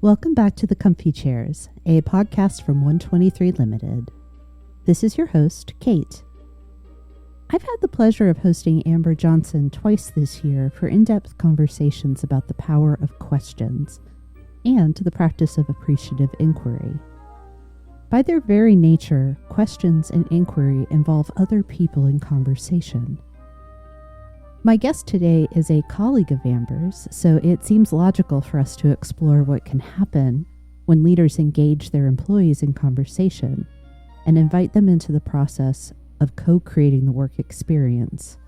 Welcome back to the Comfy Chairs, a podcast from 123 Limited. This is your host, Kate. I've had the pleasure of hosting Amber Johnson twice this year for in-depth conversations about the power of questions and the practice of appreciative inquiry. By their very nature, questions and inquiry involve other people in conversation. My guest today is a colleague of Amber's, so it seems logical for us to explore what can happen when leaders engage their employees in conversation and invite them into the process of co-creating the work experience.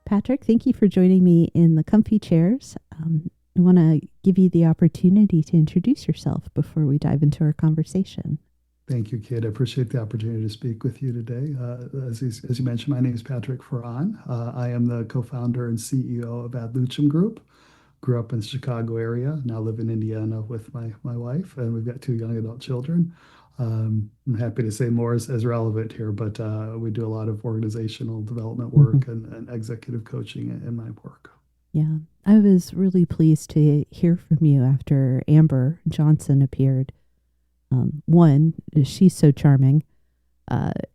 Patrick, thank you for joining me in the Comfy Chairs. I want to give you the opportunity to introduce yourself before we dive into our conversation. Thank you, Kate. I appreciate the opportunity to speak with you today. As you mentioned, my name is Patrick Farran. I am the co-founder and CEO of Lucem Group. Grew up in the Chicago area, now live in Indiana with my wife, and we've got 2 young adult children. I'm happy to say more as relevant here, but we do a lot of organizational development work and executive coaching in my work. Yeah, I was really pleased to hear from you after Amber Johnson appeared. One, she's so charming.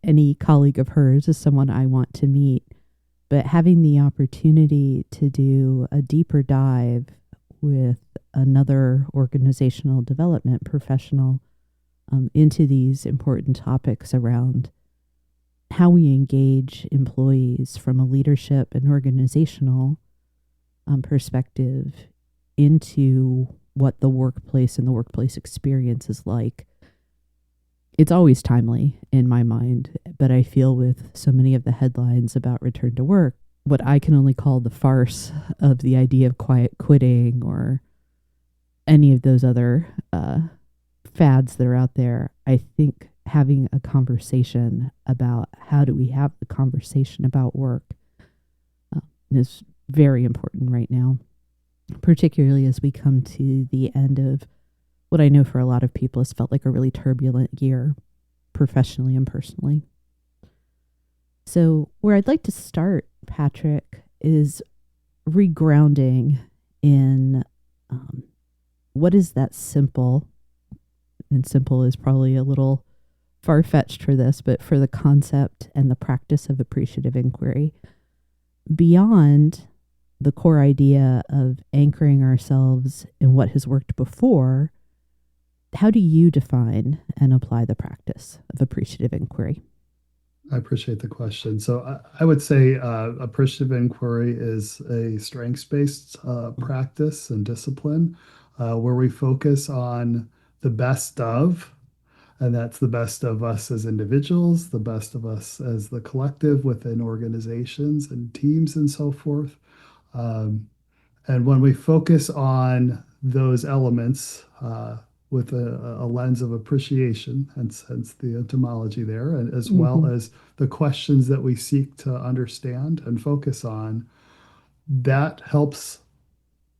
Any colleague of hers is someone I want to meet. But having the opportunity to do a deeper dive with another organizational development professional into these important topics around how we engage employees from a leadership and organizational perspective into what the workplace and the workplace experience is like. It's always timely in my mind, but I feel with so many of the headlines about return to work, what I can only call the farce of the idea of quiet quitting or any of those other fads that are out there, I think having a conversation about how do we have the conversation about work is very important right now, particularly as we come to the end of what I know for a lot of people has felt like a really turbulent year, professionally and personally. So where I'd like to start, Patrick, is regrounding in what is that simple, and simple is probably a little far-fetched for this, but for the concept and the practice of appreciative inquiry, beyond the core idea of anchoring ourselves in what has worked before. How do you define and apply the practice of appreciative inquiry? I appreciate the question. So I would say appreciative inquiry is a strengths-based practice and discipline where we focus on the best of, and that's the best of us as individuals, the best of us as the collective within organizations and teams and so forth. And when we focus on those elements with a lens of appreciation, and hence the etymology there, and as well as the questions that we seek to understand and focus on, that helps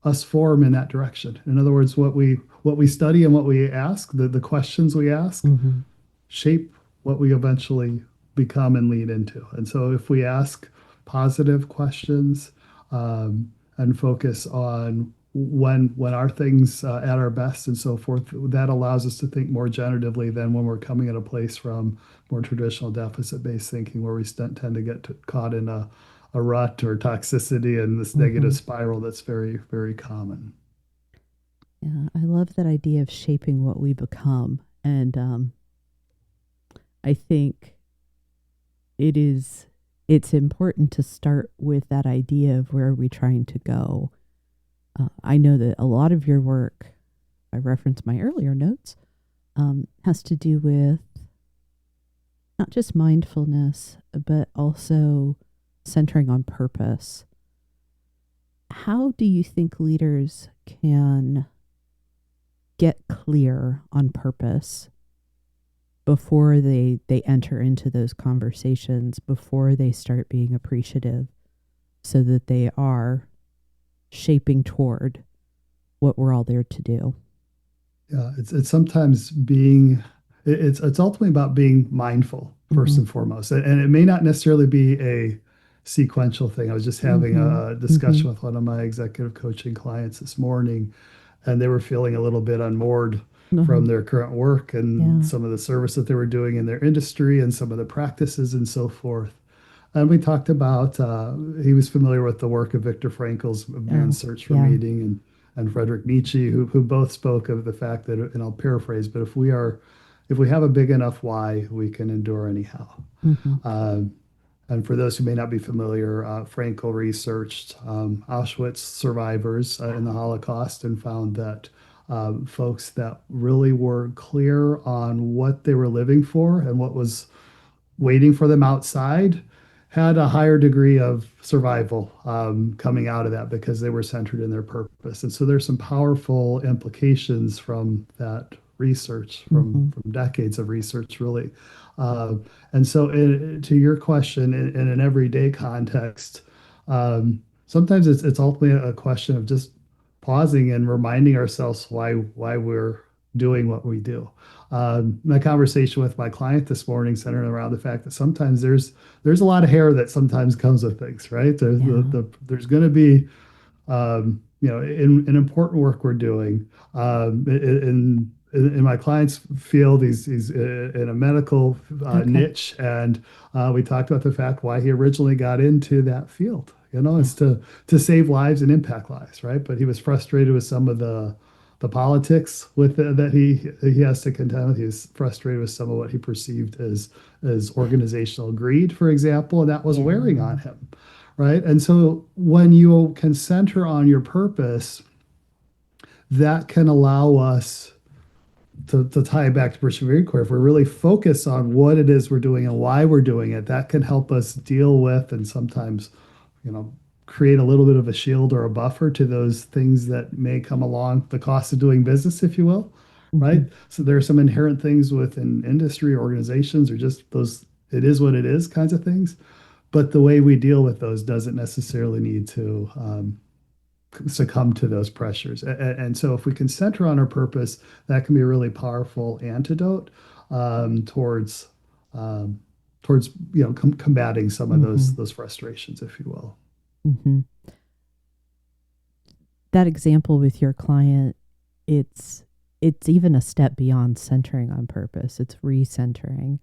us form in that direction. In other words, what we study and what we ask, the questions we ask, shape what we eventually become and lead into. And so if we ask positive questions and focus on when are things at our best and so forth, that allows us to think more generatively than when we're coming at a place from more traditional deficit-based thinking where we tend to get caught in a rut or toxicity and this negative spiral that's very, very common. Yeah, I love that idea of shaping what we become. And I think it's important to start with that idea of where are we trying to go. I know that a lot of your work, I referenced my earlier notes, has to do with not just mindfulness, but also centering on purpose. How do you think leaders can get clear on purpose before they enter into those conversations, before they start being appreciative, so that they are shaping toward what we're all there to do? Yeah, it's sometimes it's ultimately about being mindful first and foremost, and it may not necessarily be a sequential thing. I was just having Mm-hmm. a Mm-hmm. discussion with one of my executive coaching clients this morning, and they were feeling a little bit unmoored Uh-huh. from their current work and Yeah. some of the service that they were doing in their industry and some of the practices and so forth. And we talked about, he was familiar with the work of Viktor Frankl's Man's Oh, Search for yeah. Meaning and Friedrich Nietzsche, who both spoke of the fact that, and I'll paraphrase, but if we have a big enough why, we can endure anyhow. Mm-hmm. Uh, and for those who may not be familiar, Frankl researched Auschwitz survivors in the Holocaust and found that folks that really were clear on what they were living for and what was waiting for them outside had a higher degree of survival coming out of that because they were centered in their purpose. And so there's some powerful implications from that research, Mm-hmm. from decades of research, really. Uh, and so, to your question, in an everyday context, sometimes it's ultimately a question of just pausing and reminding ourselves why we're doing what we do. My conversation with my client this morning centered around the fact that sometimes there's a lot of hair that sometimes comes with things, right? Yeah. There's going to be in important work we're doing in my client's field. He's in a medical Okay. niche, and we talked about the fact why he originally got into that field. Yeah. It's to save lives and impact lives, right? But he was frustrated with some of the politics that he has to contend with. He's frustrated with some of what he perceived as organizational greed, for example, and that was wearing Yeah. on him, right? And so when you can center on your purpose, that can allow us to tie it back to persevere core. If we're really focused on what it is we're doing and why we're doing it, that can help us deal with and sometimes, you know, create a little bit of a shield or a buffer to those things that may come along, the cost of doing business, if you will, right? Mm-hmm. So there are some inherent things within industry organizations or just those it is what it is kinds of things. But the way we deal with those doesn't necessarily need to succumb to those pressures. And so, if we can center on our purpose, that can be a really powerful antidote um, towards um, towards combating some of Mm-hmm. those frustrations, if you will. Mm-hmm. That example with your client, it's it's even a step beyond centering on purpose. It's recentering.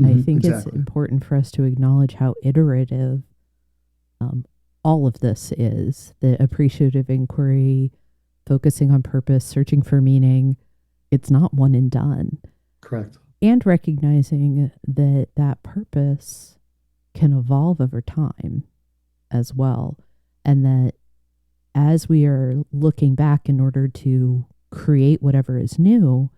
I think it's Exactly. important for us to acknowledge how iterative um, all of this is. The appreciative inquiry, focusing on purpose, searching for meaning. It's not one and done. Correct. And recognizing that that purpose can evolve over time as well. And that as we are looking back in order to create whatever is new,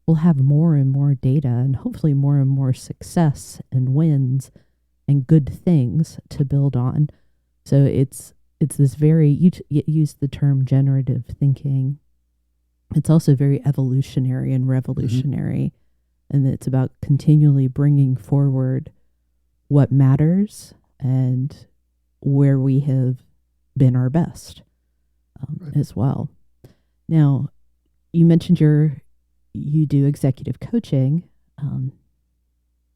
we'll have more and more data and hopefully more and more success and wins and good things to build on. So it's this very you use the term generative thinking. It's also very evolutionary and Hmm. revolutionary, and it's about continually bringing forward what matters and where we have been our best Right. as well. Now, you mentioned you do executive coaching. Um,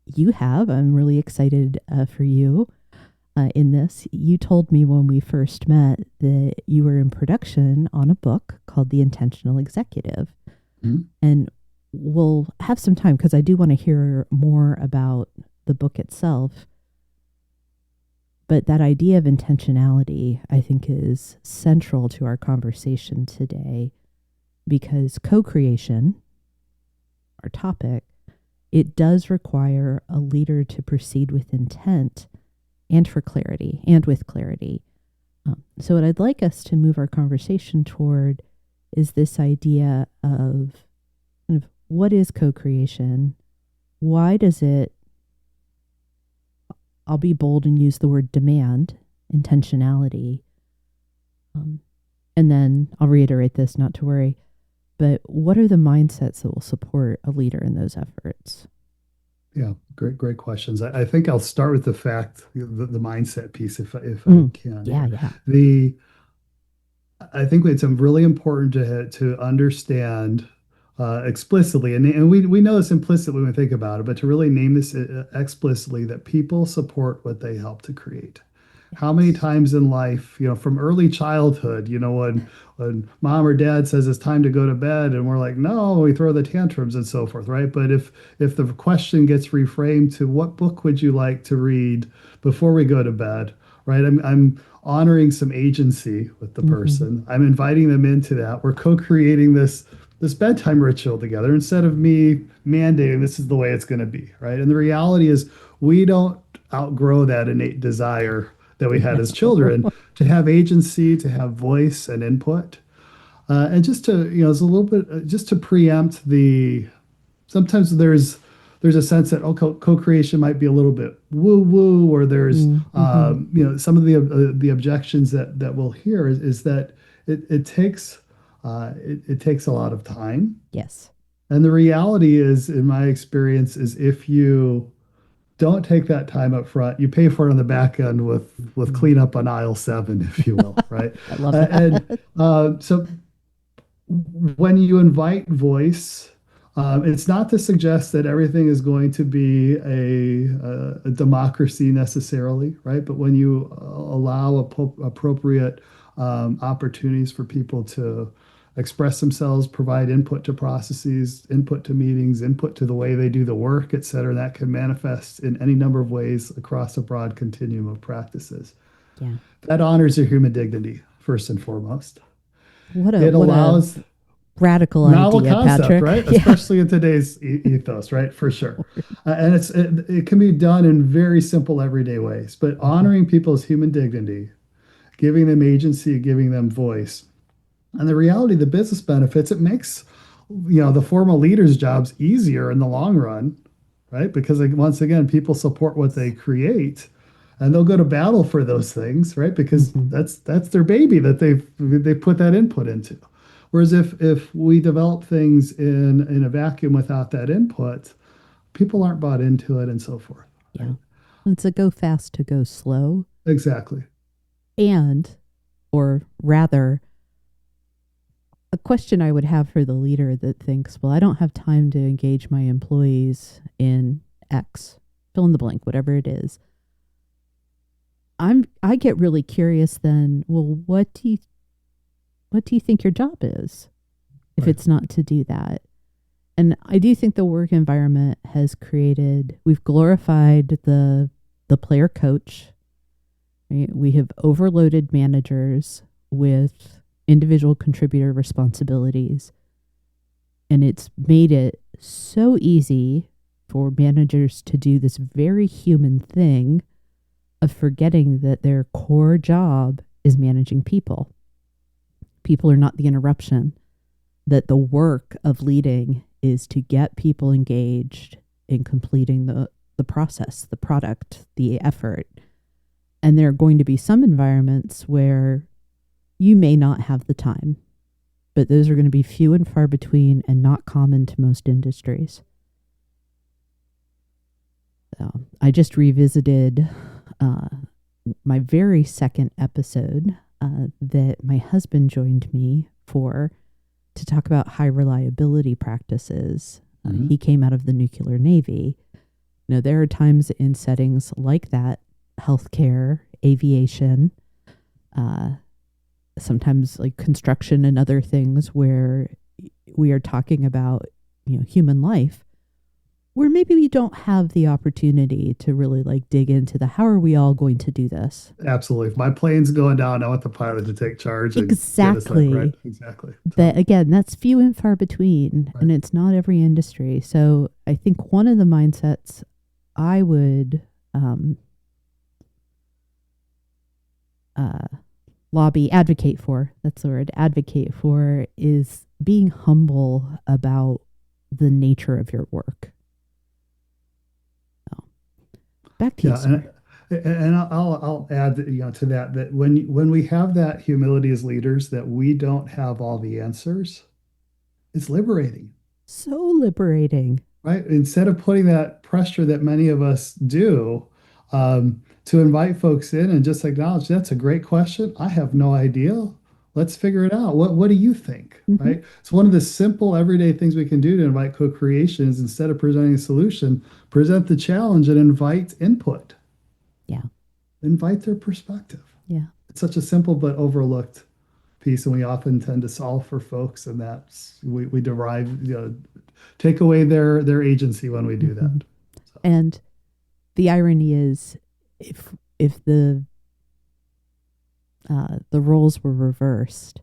you have. I'm really excited for you in this. You told me when we first met that you were in production on a book called The Intentional Executive. Mhm. And we'll have some time because I do want to hear more about the book itself. But that idea of intentionality, I think, is central to our conversation today because co creation, our topic, it does require a leader to proceed with intent and for clarity and with clarity. So, what I'd like us to move our conversation toward is this idea of kind of what is co creation? Why does it, I'll be bold and use the word demand, intentionality? Um, and then I'll reiterate this, not to worry, but what are the mindsets that will support a leader in those efforts? Yeah, great questions. I think I'll start with the fact, the mindset piece, if I Mm, can yeah, here. yeah. The I think it's really important to understand explicitly, and we know this implicitly when we think about it, but to really name this explicitly that people support what they help to create. how many times in life, from early childhood, when mom or dad says it's time to go to bed and we're like, no, we throw the tantrums and so forth, right? But if the question gets reframed to what book would you like to read before we go to bed, right? I'm honoring some agency with the Hmm. person. I'm inviting them into that. We're co-creating this bedtime ritual together instead of me mandating this is the way it's going to be, right? And the reality is we don't outgrow that innate desire that we had as No. children to have agency, to have voice and input. And just to, it's a little bit, just to preempt sometimes there's a sense that co-creation might be a little bit woo woo, or there's, Mm-hmm. some of the objections that we'll hear is that it takes, it takes a lot of time. Yes. And the reality is, in my experience, is if you don't take that time up front. You pay for it on the back end with Mhm. cleanup on aisle 7, if you will, right? I love And that. so when you invite voice, it's not to suggest that everything is going to be a democracy necessarily, right? But when you allow appropriate opportunities for people to express themselves, provide input to processes, input to meetings, input to the way they do the work, et cetera, that can manifest in any number of ways across a broad continuum of practices. Yeah. That honors your human dignity, first and foremost. It What a allows radical novel idea, concept, Patrick. right? Yeah. Especially in today's ethos, right? For sure. And it can be done in very simple, everyday ways, but Mhm. honoring people's human dignity, giving them agency, giving them voice. And the reality, the business benefits, it makes, the formal leaders' jobs easier in the long run, right? Because like, once again, people support what they create, and they'll go to battle for those things, right? Because Mhm. that's their baby that they put that input into. Whereas if we develop things in a vacuum without that input, people aren't bought into it and so forth, Yeah. right? It's a go fast to go slow. Exactly. And, or rather, a question I would have for the leader that thinks, well, I don't have time to engage my employees in X, fill in the blank, whatever it is. I get really curious then, well, what do you think your job is if Right. it's not to do that? And I do think the work environment has created, we've glorified the player coach, right? We have overloaded managers with individual contributor responsibilities, and it's made it so easy for managers to do this very human thing of forgetting that their core job is managing people. People are not the interruption, that the work of leading is to get people engaged in completing the process, the product, the effort. And there are going to be some environments where you may not have the time, but those are going to be few and far between and not common to most industries. So I just revisited uh, my very second episode that my husband joined me for to talk about high reliability practices. Mm-hmm. He came out of the nuclear navy. There are times in settings like that, healthcare, aviation, uh, sometimes like construction and other things where we are talking about, human life, where maybe we don't have the opportunity to really like dig into the how are we all going to do this. Absolutely. If my plane's going down, I want the pilot to take charge and get us there. Right. Exactly. Exactly. But So, again, that's few and far between, right. and it's not every industry. So I think one of the mindsets I would uh, advocate for, that's the word, advocate for, is being humble about the nature of your work. So, back to you, Yeah. sir. And I'll add that, to that when we have that humility as leaders, that we don't have all the answers, it's liberating, So liberating. right? Instead of putting that pressure that many of us do, to invite folks in and just acknowledge that's a great question. I have no idea. Let's figure it out. What do you think? Hmm. Right? It's one of the simple everyday things we can do to invite co-creation is, instead of presenting a solution, present the challenge and invite input. Yeah. invite their perspective. Yeah. It's such a simple but overlooked piece, and we often tend to solve for folks, and that's we derive, take away their agency when we do Hmm. that. So, And the irony is, if the roles were reversed,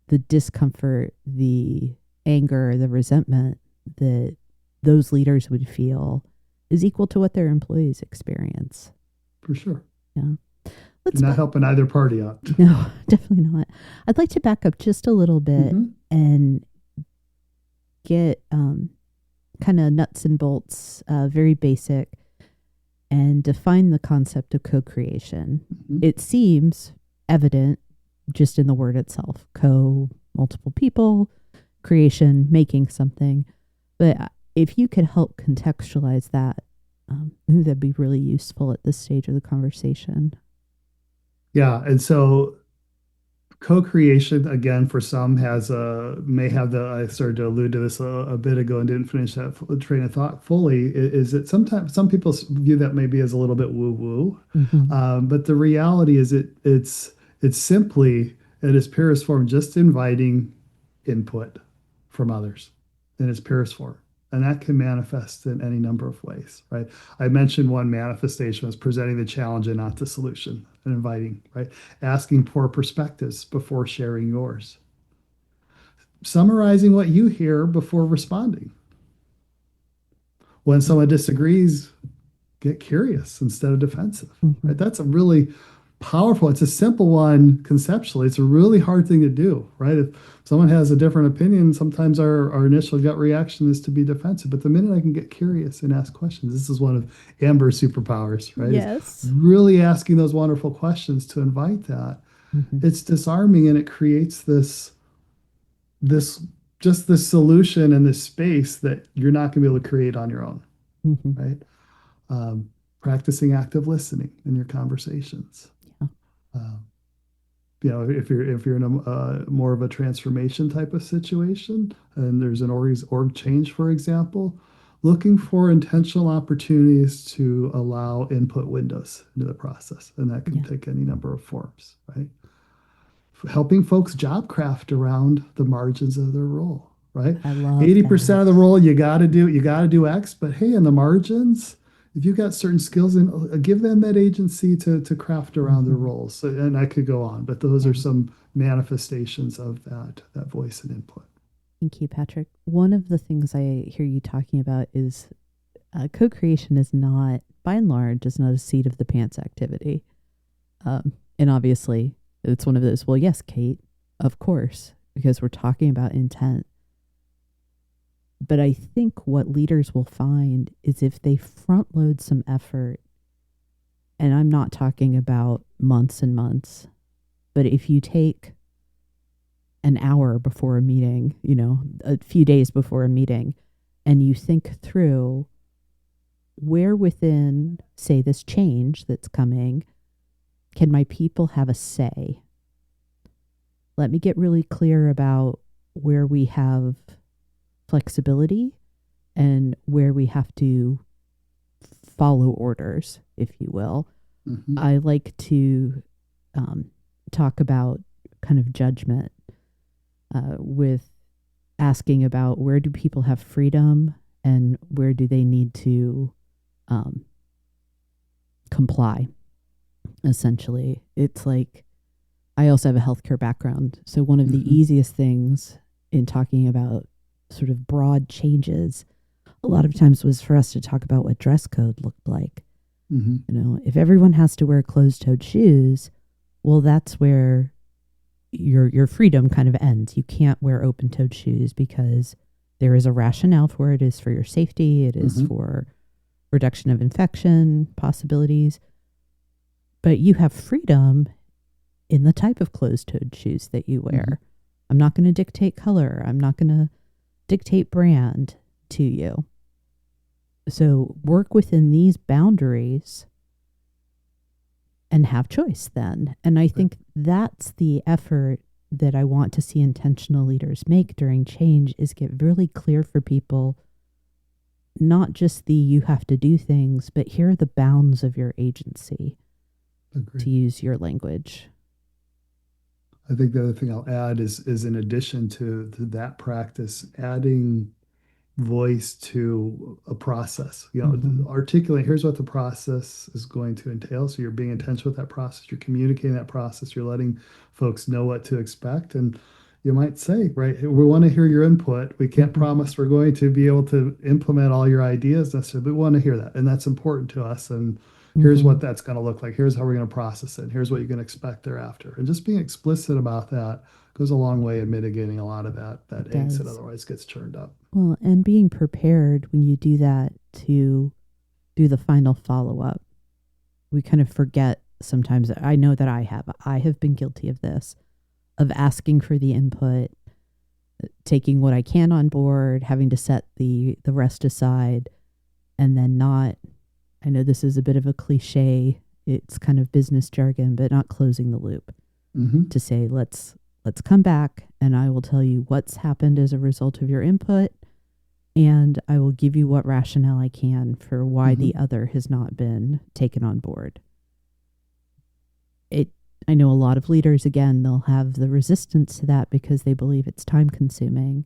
the discomfort, the anger, the resentment that those leaders would feel is equal to what their employees experience. for sure. Yeah. You're Let's not helping either party out. No, definitely not. I'd like to back up just a little bit Mm-hmm. and get kind of nuts and bolts, very basic, and define the concept of co-creation. Mm-hmm. It seems evident just in the word itself: co, multiple people, creation, making something. But if you could help contextualize that, I think that'd be really useful at this stage of the conversation. Yeah, and so co-creation again for some has a may have the I started to allude to this a bit ago and didn't finish that train of thought fully. Is that sometimes some people view that maybe as a little bit woo-woo, Mm-hmm. but the reality is it's simply in its purest form just inviting input from others in its purest form. And that can manifest in any number of ways, right? I mentioned one manifestation was presenting the challenge and not the solution, and inviting, right? Asking for perspectives before sharing yours, summarizing what you hear before responding. When someone disagrees, get curious instead of defensive, Mm-hmm. right? That's a really powerful, it's a simple one conceptually. It's a really hard thing to do, right? If someone has a different opinion, sometimes our initial gut reaction is to be defensive. But the minute I can get curious and ask questions, this is one of Amber's superpowers, right? Is Yes. really asking those wonderful questions to invite that. Mm-hmm. It's disarming and it creates this just this solution and this space that you're not going to be able to create on your own, Mm-hmm. right? um, Practicing active listening in your conversations. Yeah. Um, if you're in a more of a transformation type of situation, and there's an org change, for example, looking for intentional opportunities to allow input windows into the process, and that can Yeah. take any number of forms, right? Helping folks job craft around the margins of their role, right? I love 80% that. of the role you got to do X, but hey, in the margins, if you've got certain skills, and give them that agency to craft around their Mm-hmm. roles. So, and I could go on, but those are Yeah. some manifestations of that voice and input. Thank you, Patrick. One of the things I hear you talking about is co-creation is not, by and large, is not a seat of the pants activity. And obviously, it's one of those, well, yes, Kate, of course, because we're talking about intent. But I think what leaders will find is if they front load some effort, and I'm not talking about months and months, but if you take an hour before a meeting, a few days before a meeting, and you think through where within, say, this change that's coming, can my people have a say? Let me get really clear about where we have flexibility and where we have to follow orders, if you will. Mm-hmm. I like to talk about kind of judgment with asking about where do people have freedom and where do they need to comply, essentially. It's like, I also have a healthcare background. So one of the Mm-hmm. easiest things in talking about sort of broad changes a lot of times was for us to talk about what dress code looked like. Mm-hmm. If everyone has to wear closed-toed shoes, well, that's where your freedom kind of ends. You can't wear open-toed shoes because there is a rationale for it. It is for your safety. It is Mm-hmm. for reduction of infection possibilities. But you have freedom in the type of closed-toed shoes that you wear. Mm-hmm. I'm not going to dictate color. I'm not going to dictate brand to you. So work within these boundaries and have choice then. And I think that's the effort that I want to see intentional leaders make during change, is get really clear for people, not just the you have to do things, but here are the bounds of your agency. Agreed. to use your language. I think the other thing I'll add is in addition to that practice, adding voice to a process. Mm-hmm. Articulate, here's what the process is going to entail. So you're being intentional with that process, you're communicating that process, you're letting folks know what to expect. And you might say, right, we want to hear your input. We can't Mm-hmm. promise we're going to be able to implement all your ideas necessarily, but we want to hear that. And that's important to us. And here's Mm-hmm. what that's going to look like. Here's how we're going to process it. And here's what you can expect thereafter. And just being explicit about that goes a long way in mitigating a lot of that It angst that does. otherwise gets churned up. Well, and being prepared when you do that to do the final follow up. We kind of forget sometimes. I know that I have. I have been guilty of this, of asking for the input, taking what I can on board, having to set the rest aside, and then not. I know this is a bit of a cliche. It's kind of business jargon, but not closing the loop Mm-hmm. to say let's come back and I will tell you what's happened as a result of your input, and I will give you what rationale I can for why Mm-hmm. the other has not been taken on board. It I know a lot of leaders, again, they'll have the resistance to that because they believe it's time consuming.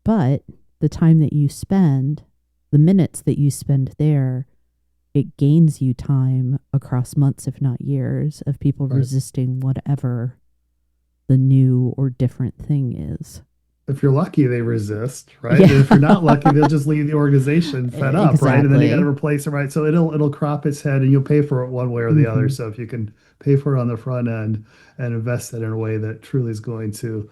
But the time that you spend, the minutes that you spend there, it gains you time across months, if not years, of people Right. resisting whatever the new or different thing is. If you're lucky, they resist, right? And Yeah. if you're not lucky, they'll just leave the organization fed up, right? And then you got to Exactly. replace it, right? So it'll crop its head, and you'll pay for it one way or the other. Hmm. So if you can pay for it on the front end and invest it in a way that truly is going to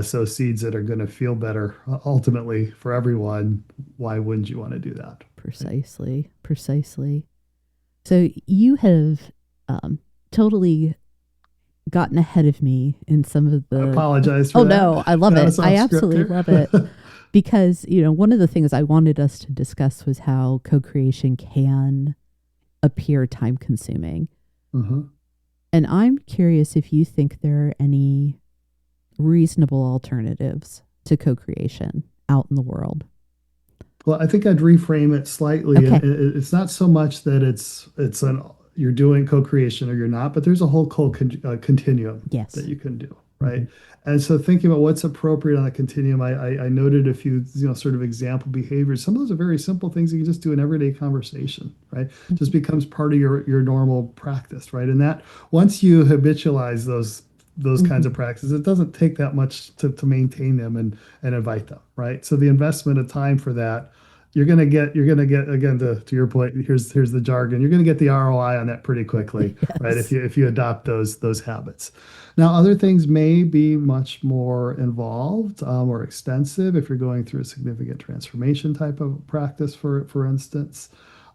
sow seeds that are going to feel better ultimately for everyone, why wouldn't you want to do that? Right? Precisely. Precisely. So you have um, totally gotten ahead of me in some of I the. apologize for Oh that. no, I love Got it. us I off script absolutely here. love it because one of the things I wanted us to discuss was how co-creation can appear time consuming. Uh-huh. And I'm curious if you think there are any reasonable alternatives to co-creation out in the world. Well, I think I'd reframe it slightly. Okay. It's not so much that it's an you're doing co-creation or you're not, but there's a whole continuum that Yes. you can do, Mm-hmm. right? And so thinking about what's appropriate on the continuum, I noted a few sort of example behaviors. Some of those are very simple things you can just do in everyday conversation, right? Just Mm-hmm. becomes part of your normal practice, right? And that once you habitualize those kinds Mm-hmm. of practices, it doesn't take that much to maintain them and invite them, right? So the investment of time for that, you're gonna get again to your point. Here's the jargon. You're gonna get the ROI on that pretty quickly, right? If Yes. you adopt those habits. Now, other things may be much more involved or extensive if you're going through a significant transformation type of practice, for instance.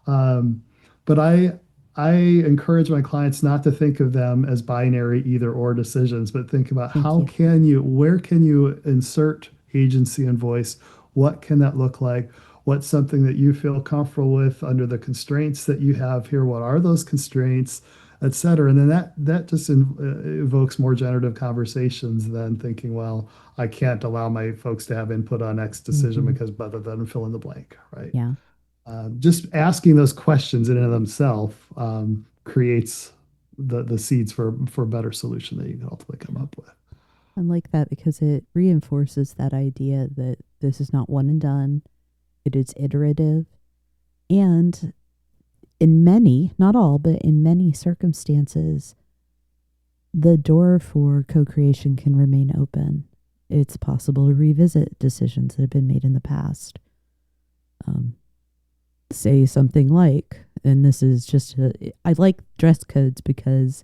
Um, but I encourage my clients not to think of them as binary either or decisions, but think about Thank you. where can you insert agency and voice? What can that look like? What's something that you feel comfortable with under the constraints that you have here? What are those constraints, et cetera? And then that just evokes more generative conversations than thinking, well, I can't allow my folks to have input on X decision Mm-hmm. because rather than fill in the blank, right? Yeah. Just asking those questions in and of themselves creates the seeds for a better solution that you can ultimately come Yeah. up with. I like that because it reinforces that idea that this is not one and done. It is iterative. And in many, not all, but in many circumstances, the door for co creation can remain open. It's possible to revisit decisions that have been made in the past. Um, Say something like, and this is just, I like dress codes because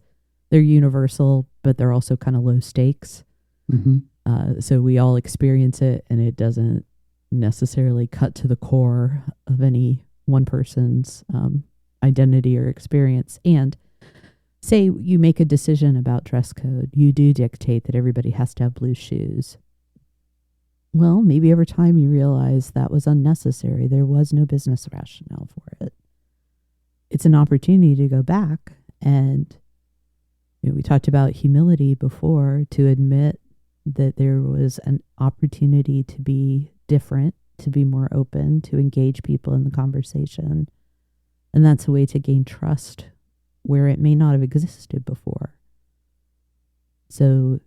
they're universal, but they're also kind of low stakes. Mm-hmm. So we all experience it and it doesn't necessarily cut to the core of any one person's identity or experience. And say you make a decision about dress code, you do dictate that everybody has to have blue shoes. Well, maybe over time you realize that was unnecessary. There was no business rationale for it. It's an opportunity to go back and we talked about humility before, to admit that there was an opportunity to be different, to be more open, to engage people in the conversation. And that's a way to gain trust where it may not have existed before. So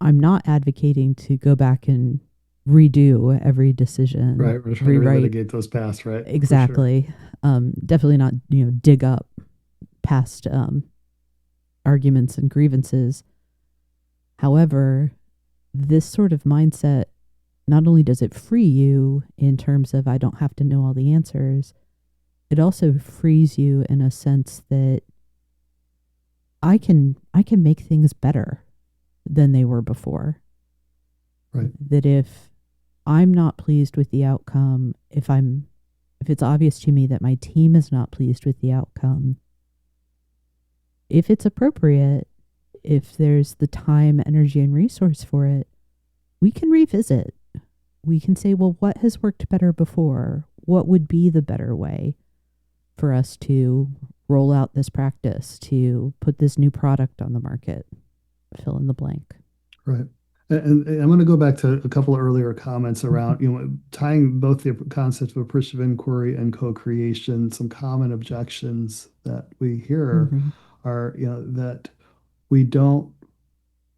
I'm not advocating to go back and redo every decision, Right. We're trying to rewrite relitigate those past, right? For sure. exactly. Definitely not, dig up past arguments and grievances. However, this sort of mindset, not only does it free you in terms of I don't have to know all the answers, it also frees you in a sense that I can make things better than they were before. Right. That if I'm not pleased with the outcome, if it's obvious to me that my team is not pleased with the outcome, if it's appropriate, if there's the time, energy, and resource for it, we can revisit. We can say, well, what has worked better before? What would be the better way for us to roll out this practice, to put this new product on the market? Fill in the blank. Right. And I'm going to go back to a couple of earlier comments around, tying both the concept of appreciative inquiry and co-creation. Some common objections that we hear Mm-hmm. are, that we don't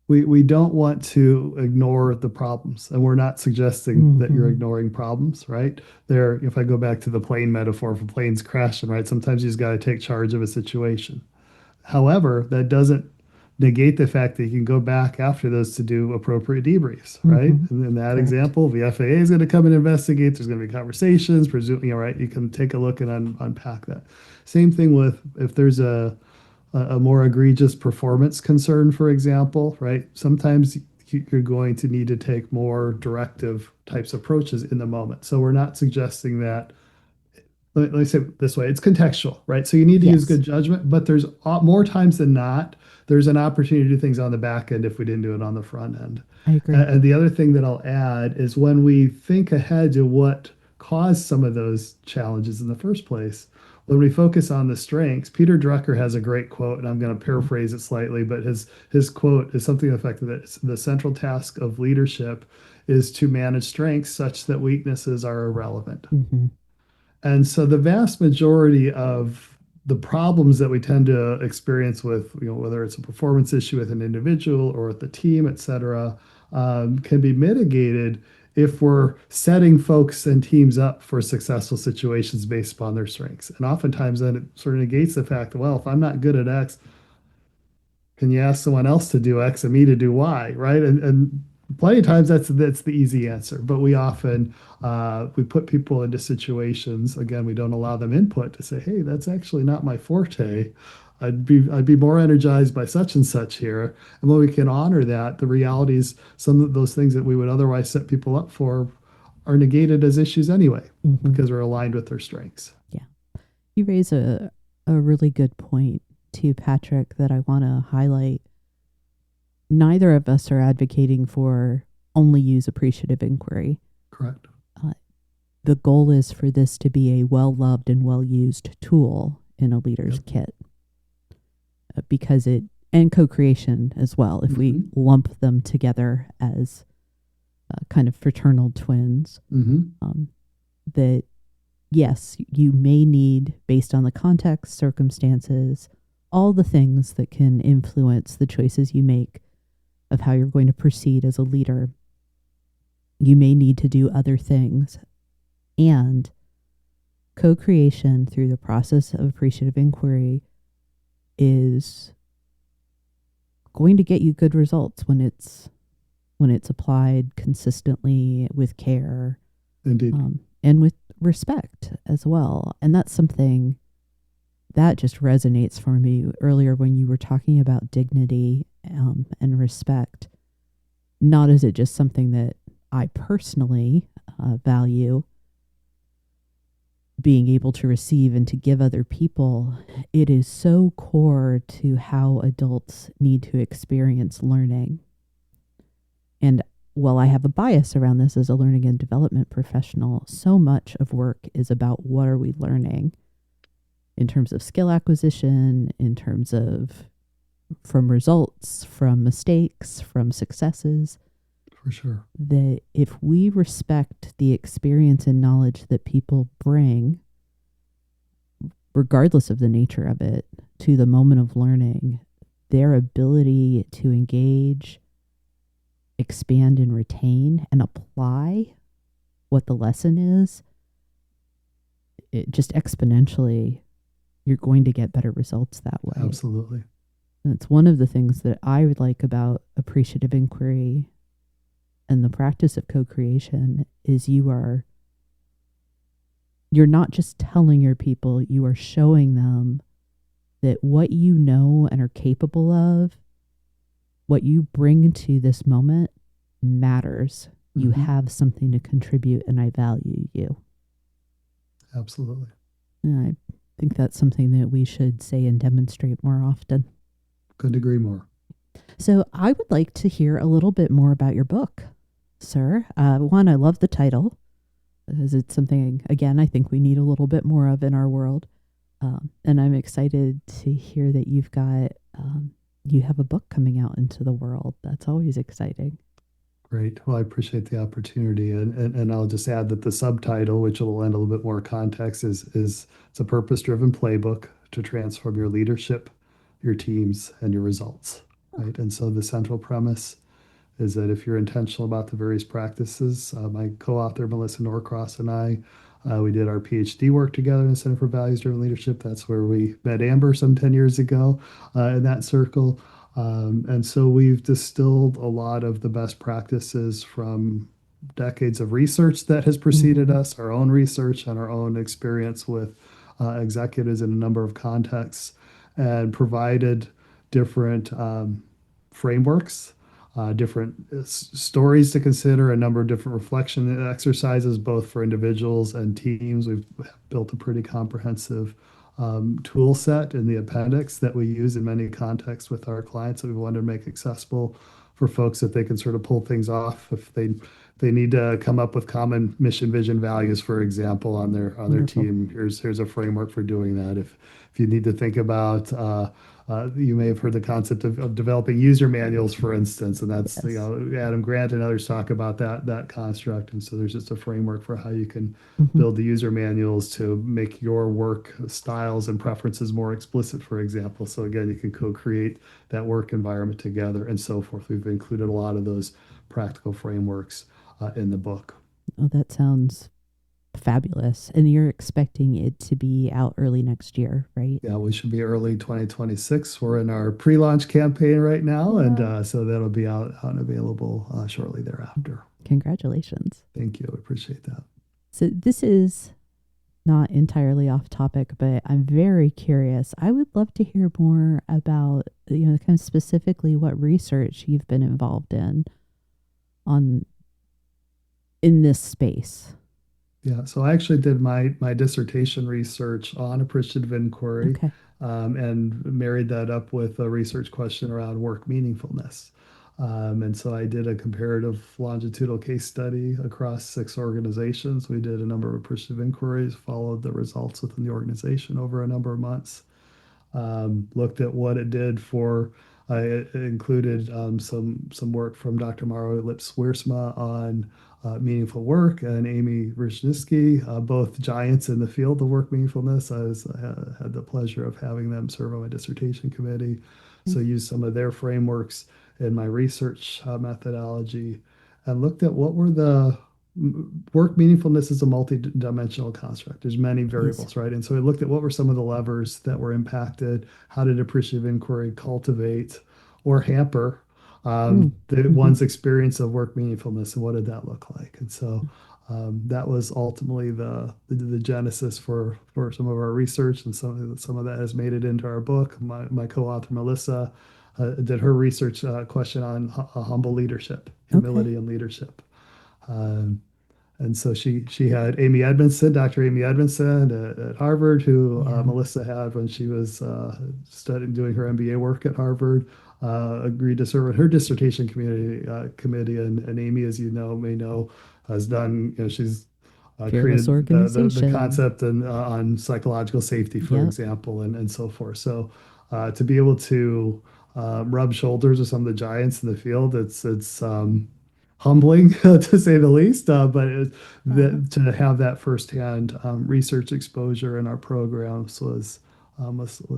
we don't want to ignore the problems, and we're not suggesting that you're Mm-hmm. ignoring problems, right? There, if I go back to the plane metaphor, for planes crashing, right? Sometimes you just got to take charge of a situation. However, that doesn't negate the fact that you can go back after those to do appropriate debriefs, right? Mm-hmm. And in that Correct. example, the FAA is going to come and investigate. There's going to be conversations, presumably, right? You can take a look and unpack that. Same thing with if there's a more egregious performance concern, for example, right? Sometimes you're going to need to take more directive types approaches in the moment. So we're not suggesting that. Let me say it this way, it's contextual, right? So you need to use Yes, good judgment, but there's more times than not, there's an opportunity to do things on the back end if we didn't do it on the front end. I agree. And the other thing that I'll add is when we think ahead to what caused some of those challenges in the first place, when we focus on the strengths, Peter Drucker has a great quote, and I'm going to paraphrase it slightly, but his quote is something to the effect that the central task of leadership is to manage strengths such that weaknesses are irrelevant. Mm-hmm. And so the vast majority of the problems that we tend to experience with, whether it's a performance issue with an individual or with the team, et cetera, can be mitigated if we're setting folks and teams up for successful situations based upon their strengths. And oftentimes then it sort of negates the fact that, well, if I'm not good at X, can you ask someone else to do X and me to do Y, right? And plenty of times that's the easy answer, but we often we put people into situations. Again, we don't allow them input to say, "Hey, that's actually not my forte. I'd be more energized by such and such here." And when we can honor that, the reality is some of those things that we would otherwise set people up for are negated as issues anyway Mm-hmm. because we're aligned with their strengths. Yeah. You raise a really good point too, Patrick, that I want to highlight. Neither of us are advocating for only use appreciative inquiry. Correct. Uh, the goal is for this to be a well loved and well used tool in a leader's Yep. kit, because and co creation as well, if we Mm-hmm. lump them together as kind of fraternal twins. Mm-hmm. That yes, you may need, based on the context, circumstances, all the things that can influence the choices you make of how you're going to proceed as a leader. You may need to do other things. And co creation through the process of appreciative inquiry is going to get you good results when it's applied consistently with care, Indeed. and with respect as well. And that's something that just resonates for me earlier when you were talking about dignity, and respect. Not is it just something that I personally value being able to receive and to give other people. It is so core to how adults need to experience learning. And while I have a bias around this as a learning and development professional, so much of work is about what are we learning in terms of skill acquisition, in terms of from results, from mistakes, from successes. For sure. That if we respect the experience and knowledge that people bring, regardless of the nature of it, to the moment of learning, their ability to engage, expand, and retain and apply what the lesson is, it just exponentially, you're going to get better results that way. Absolutely. And it's one of the things that I would like about appreciative inquiry and the practice of co-creation is you're not just telling your people, you are showing them that what you know and are capable of, what you bring to this moment matters. You Mm-hmm. have something to contribute and I value you. Absolutely. And I think that's something that we should say and demonstrate more often. Couldn't agree more. So I would like to hear a little bit more about your book, sir. One, I love the title because it's something, again, I think we need a little bit more of in our world. And I'm excited to hear that you have a book coming out into the world. That's always exciting. Great. Well, I appreciate the opportunity. And I'll just add that the subtitle, which will lend a little bit more context, is it's a purpose-driven playbook to transform your leadership, your teams, and your results. Right. And so the central premise is that if you're intentional about the various practices, my co-author Melissa Norcross and I, we did our PhD work together in the Center for Values-Driven Leadership. That's where we met Amber some 10 years ago in that circle. And so we've distilled a lot of the best practices from decades of research that has preceded Mm-hmm. us, our own research and our own experience with executives in a number of contexts, and provided different frameworks, different stories to consider, a number of different reflection exercises, both for individuals and teams. We've built a pretty comprehensive tool set in the appendix that we use in many contexts with our clients that we wanted to make accessible for folks that they can sort of pull things off if they need to come up with common mission, vision, values, for example, on their Wonderful. team. Here's a framework for doing that. If you need to think about you may have heard the concept of developing user manuals, for instance, and that's Yes. Adam Grant and others talk about that construct. And so there's just a framework for how you can Mm-hmm. build the user manuals to make your work styles and preferences more explicit, for example. So again, you can co-create that work environment together and so forth. We've included a lot of those practical frameworks in the book. Oh, that sounds fabulous. And you're expecting it to be out early next year, right? Yeah, we should be early 2026. We're in our pre-launch campaign right now, and Yeah. so that'll be out and available shortly thereafter. Congratulations. Thank you. I appreciate that. So this is not entirely off topic, but I'm very curious. I would love to hear more about, kind of specifically what research you've been involved on in this space. Yeah, so I actually did my dissertation research on appreciative inquiry, Okay. and married that up with a research question around work meaningfulness. And so I did a comparative longitudinal case study across 6 organizations. We did a number of appreciative inquiries, followed the results within the organization over a number of months, looked at what it did for. It included some work from Dr. Maro Lips-Wiersma on meaningful work and Amy Rishnisky, both giants in the field of work meaningfulness. I had the pleasure of having them serve on my dissertation committee, so used some of their frameworks in my research methodology, and looked at what were the work meaningfulness is a multi-dimensional construct. There's many Please. variables, right? And so we looked at what were some of the levers that were impacted. How did appreciative inquiry cultivate or hamper the Mm-hmm. one's experience of work meaningfulness, and what did that look like? And so that was ultimately the genesis for some of our research, and some of that has made it into our book. My co-author Melissa did her research question on humble leadership, Okay. humility, and leadership. Um, and so she had Amy Edmondson, Dr. Amy Edmondson at Harvard, who Yeah. Melissa had when she was studying, doing her MBA work at Harvard. Agreed to serve on her dissertation committee, and Amy, as you know, may know, has done. She's Fearless created the organization. concept on psychological safety, for Yep. example, and so forth. So to be able to rub shoulders with some of the giants in the field, it's humbling to say the least. Aw. To have that firsthand research exposure in our programs was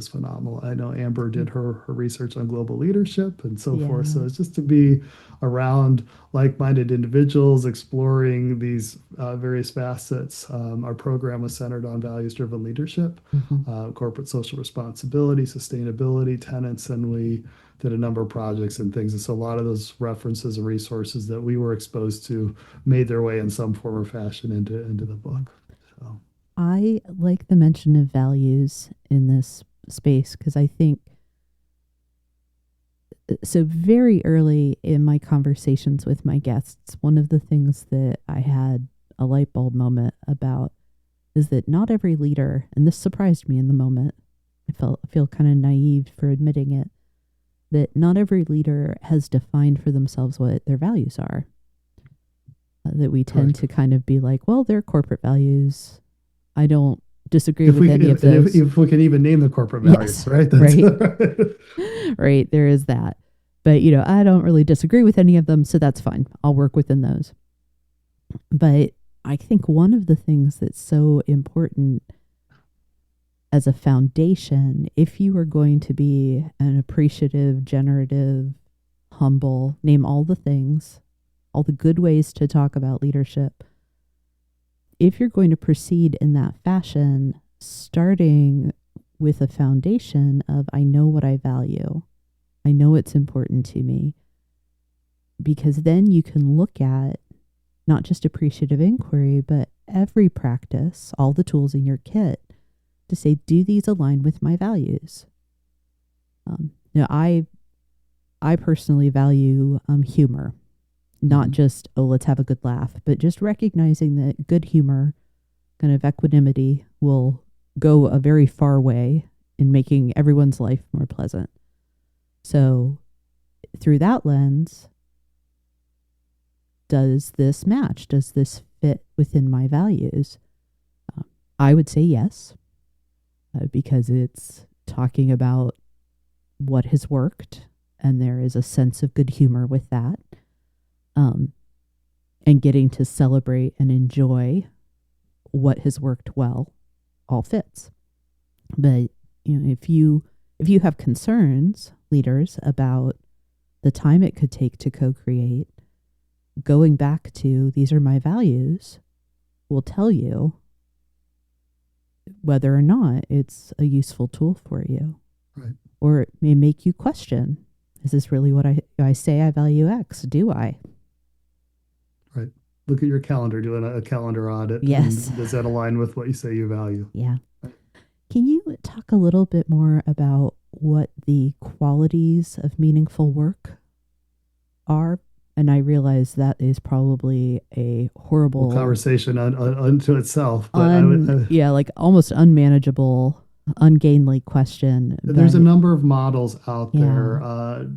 phenomenal. I know Amber did her research on global leadership and so forth. So Yeah. it's just to be around like-minded individuals exploring these various facets. Our program was centered on values-driven leadership, Hmm. corporate social responsibility, sustainability, tenants, and we did a number of projects and things. And so a lot of those references and resources that we were exposed to made their way in some form or fashion into the book. So I like the mention of values in this space because I think so. Very early in my conversations with my guests, one of the things that I had a light bulb moment about is that not every leader, and this surprised me in the moment, I feel kind of naive for admitting it, that not every leader has defined for themselves what their values are. That we tend correct. to kind of be like, well, they're corporate values. I don't disagree If with we any of those. if we can even name the corporate Yes, values, right? That's right. Right. There is that. But, I don't really disagree with any of them, so that's fine. I'll work within those. But I think one of the things that's so important as a foundation, if you are going to be an appreciative, generative, humble, name all the things, all the good ways to talk about leadership, if you're going to proceed in that fashion, starting with a foundation of I know what I value, I know it's important to me, because then you can look at not just appreciative inquiry, but every practice, all the tools in your kit to say, do these align with my values? I personally value humor, not Mhm. just, oh, let's have a good laugh, but just recognizing that good humor, kind of equanimity, will go a very far way in making everyone's life more pleasant. So, through that lens, does this match? Does this fit within my values? I would say yes, because it's talking about what has worked, and there is a sense of good humor with that. Um, and getting to celebrate and enjoy what has worked well all fits. But if you have concerns, leaders, about the time it could take to co-create, going back to these are my values will tell you whether or not it's a useful tool for you. Right. Or it may make you question, is this really what I say I value X? Do I? Right. Look at your calendar, doing a calendar audit, Yes. and does that align with what you say you value? Yeah. Right. Can you talk a little bit more about what the qualities of meaningful work are? And I realize that is probably a Whole horrible, conversation unto itself, but I would. yeah, like almost unmanageable, ungainly question. There's a But number of models out yeah. there.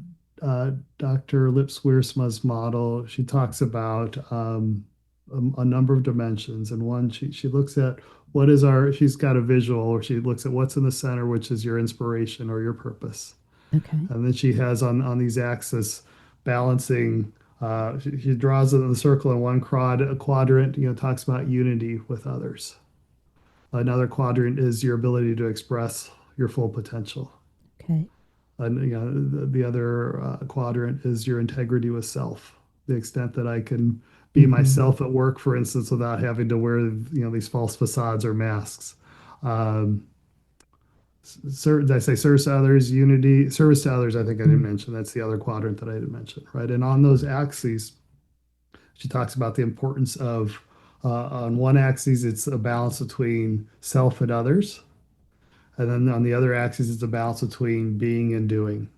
Dr. Lipswiersma's model, she talks about a number of dimensions. And one, she looks at she's got a visual, or she looks at what's in the center, which is your inspiration or your purpose. Okay. And then she has on these axes balancing. She draws it in the circle in one quadrant, talks about unity with others. Another quadrant is your ability to express your full potential. Okay. And the other quadrant is your integrity with self, the extent that I can be Mm-hmm. myself at work, for instance, without having to wear these false facades or masks. Um, did I say service to others, unity, service to others? I think I didn't Mm. mention. That's the other quadrant that I didn't mention, right? And on those axes, she talks about the importance of on one axis, it's a balance between self and others. And then on the other axis, it's a balance between being and doing,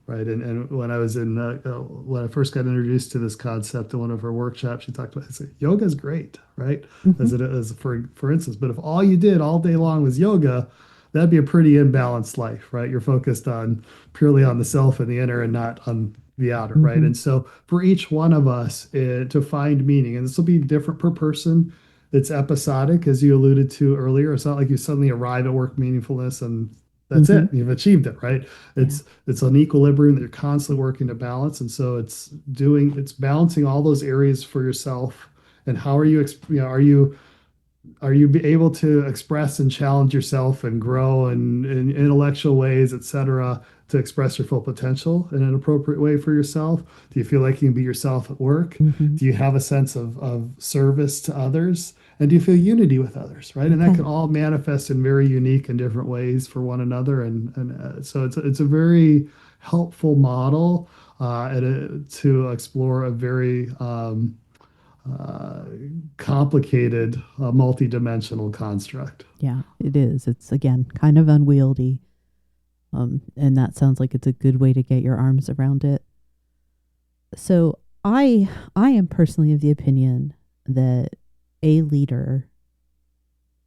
right? And when I was when I first got introduced to this concept in one of her workshops, she talked about yoga is great, right? Mm-hmm. As for instance, but if all you did all day long was yoga, that'd be a pretty imbalanced life, right? You're focused on purely on the self and the inner and not on the outer, right? Mm-hmm. And so for each one of us to find meaning, and this will be different per person. It's episodic, as you alluded to earlier. It's not like you suddenly arrive at work meaningfulness and that's Mm-hmm. it. You've achieved it, right? Yeah. It's an equilibrium that you're constantly working to balance, and so it's balancing all those areas for yourself. And how are you, are you be able to express and challenge yourself and grow in intellectual ways, etc., to express your full potential in an appropriate way for yourself? Do you feel like you can be yourself at work? Mm-hmm. Do you have a sense of service to others? And do you feel unity with others, right? And that can Okay. all manifest in very unique and different ways for one another. So it's a very helpful model to explore a very uh, complicated, multi-dimensional construct. Yeah, it is. It's again kind of unwieldy. And that sounds like it's a good way to get your arms around it. So I am personally of the opinion that a leader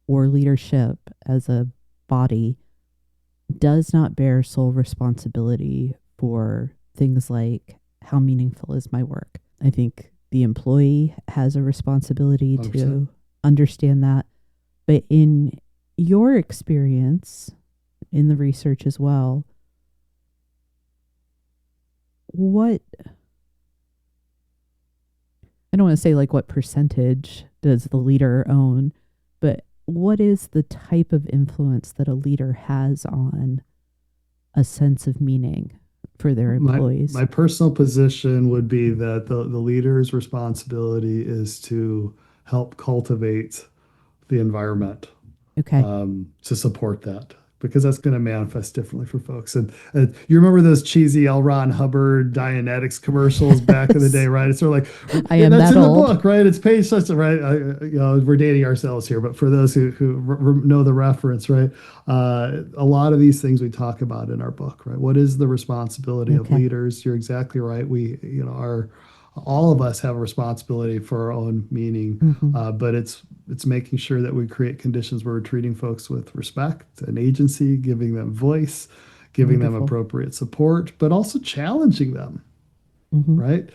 or leadership as a body does not bear sole responsibility for things like how meaningful is my work. I think the employee has a responsibility 100%. to understand that. But in your experience, in the research as well, what, I don't want to say like what percentage does the leader own, but what is the type of influence that a leader has on a sense of meaning for their My employees? personal position would be that the leader's responsibility is to help cultivate the environment Okay. to support that, because that's going to manifest differently for folks. And you remember those cheesy L. Ron Hubbard Dianetics commercials back in the day, Yes. right? It's sort of I like, am that's that in the old. book, right? It's page such a, right? We're dating ourselves here, but for those who know the reference, right? A lot of these things we talk about in our book, right? What is the responsibility of Okay. leaders? You're exactly right. Our all of us have a responsibility for our own meaning, Mm-hmm. but it's making sure that we create conditions where we're treating folks with respect and agency, giving them voice, giving them Wonderful. appropriate support, but also challenging them, Mm-hmm. right?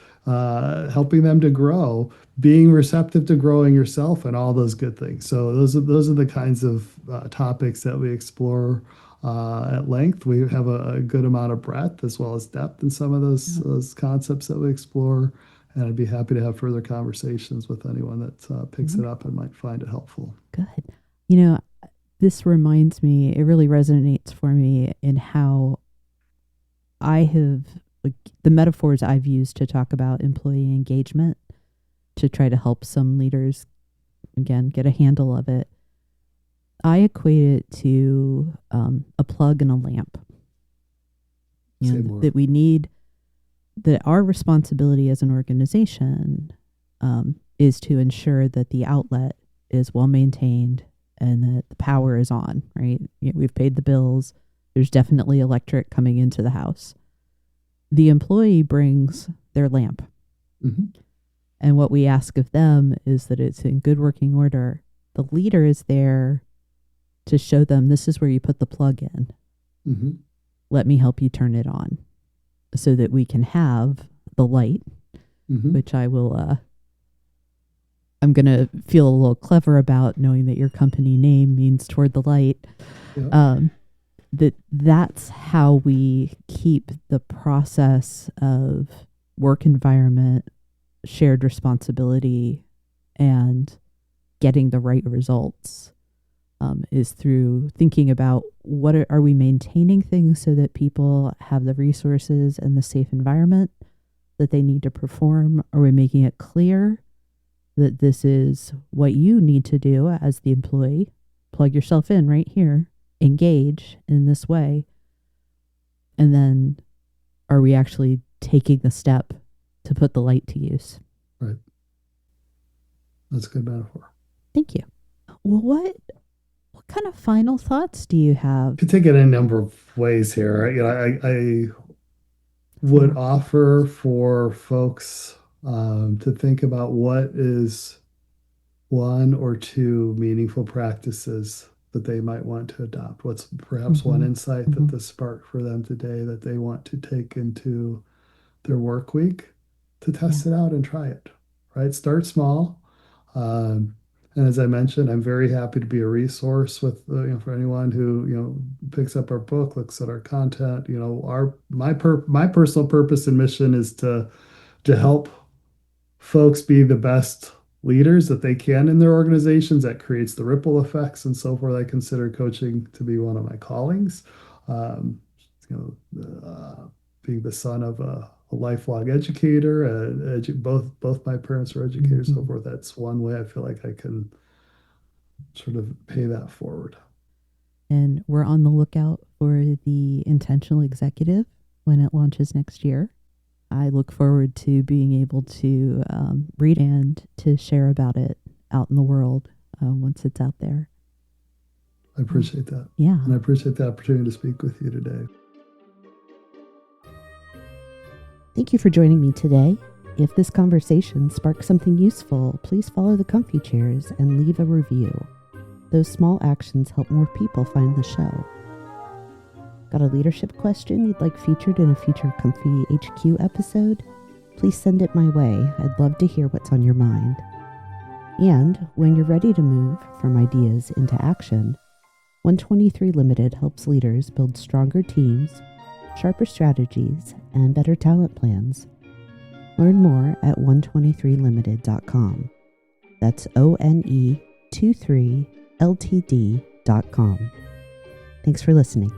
Helping them to grow, being receptive to growing yourself, and all those good things. So those are the kinds of topics that we explore at length. We have a good amount of breadth as well as depth in some of Yeah. those concepts that we explore. And I'd be happy to have further conversations with anyone that picks it up Wonderful. and might find it helpful. Good. You know, this reminds me, it really resonates for me in how I have, like, the metaphors I've used to talk about employee engagement to try to help some leaders, again, get a handle of it. I equate it to a plug and a lamp. Say more. That we need, that our responsibility as an organization is to ensure that the outlet is well maintained and that the power is on, right? We've paid the bills. There's definitely electric coming into the house. The employee brings their lamp. Mm-hmm. And what we ask of them is that it's in good working order. The leader is there to show them this is where you put the plug in. Mm-hmm. Let me help you turn it on so that we can have the light, Mm-hmm. which I'm going to feel a little clever about knowing that your company name means toward the light. Yeah. That's how we keep the process of work environment, shared responsibility, and getting the right results is through thinking about are we maintaining things so that people have the resources and the safe environment that they need to perform? Are we making it clear that this is what you need to do as the employee? Plug yourself in right here, engage in this way. And then are we actually taking the step to put the light to use? Right. That's a good metaphor. Thank you. Well, what kind of final thoughts do you have? Could take it in a number of ways here. I Say would more. offer for folks to think about what is one or two meaningful practices that they might want to adopt. What's perhaps one Mm-hmm. insight that Mm-hmm. this sparked for them today that they want to take into their work week to Yeah. test it out and try it, right? Start small. Um, And as I mentioned, I'm very happy to be a resource with for anyone who picks up our book, looks at our content. My personal purpose and mission is to help folks be the best leaders that they can in their organizations. That creates the ripple effects and so forth. I consider coaching to be one of my callings. Um, Being the son of a lifelong educator, both my parents were educators, so forth. That's one way I feel like I can sort of pay that forward. And we're on the lookout for the Intentional Executive when it launches next year. I look forward to being able to read and to share about it out in the world once it's out there. I appreciate that. Yeah. And I appreciate the opportunity to speak with you today. Thank you for joining me today. If this conversation sparks something useful, please follow the Comfy Chairs and leave a review. Those small actions help more people find the show. Got a leadership question you'd like featured in a future Comfy HQ episode? Please send it my way. I'd love to hear what's on your mind. And when you're ready to move from ideas into action, 123 Limited helps leaders build stronger teams, sharper strategies, and better talent plans. Learn more at 123limited.com. That's ONE23LTD.com. Thanks for listening.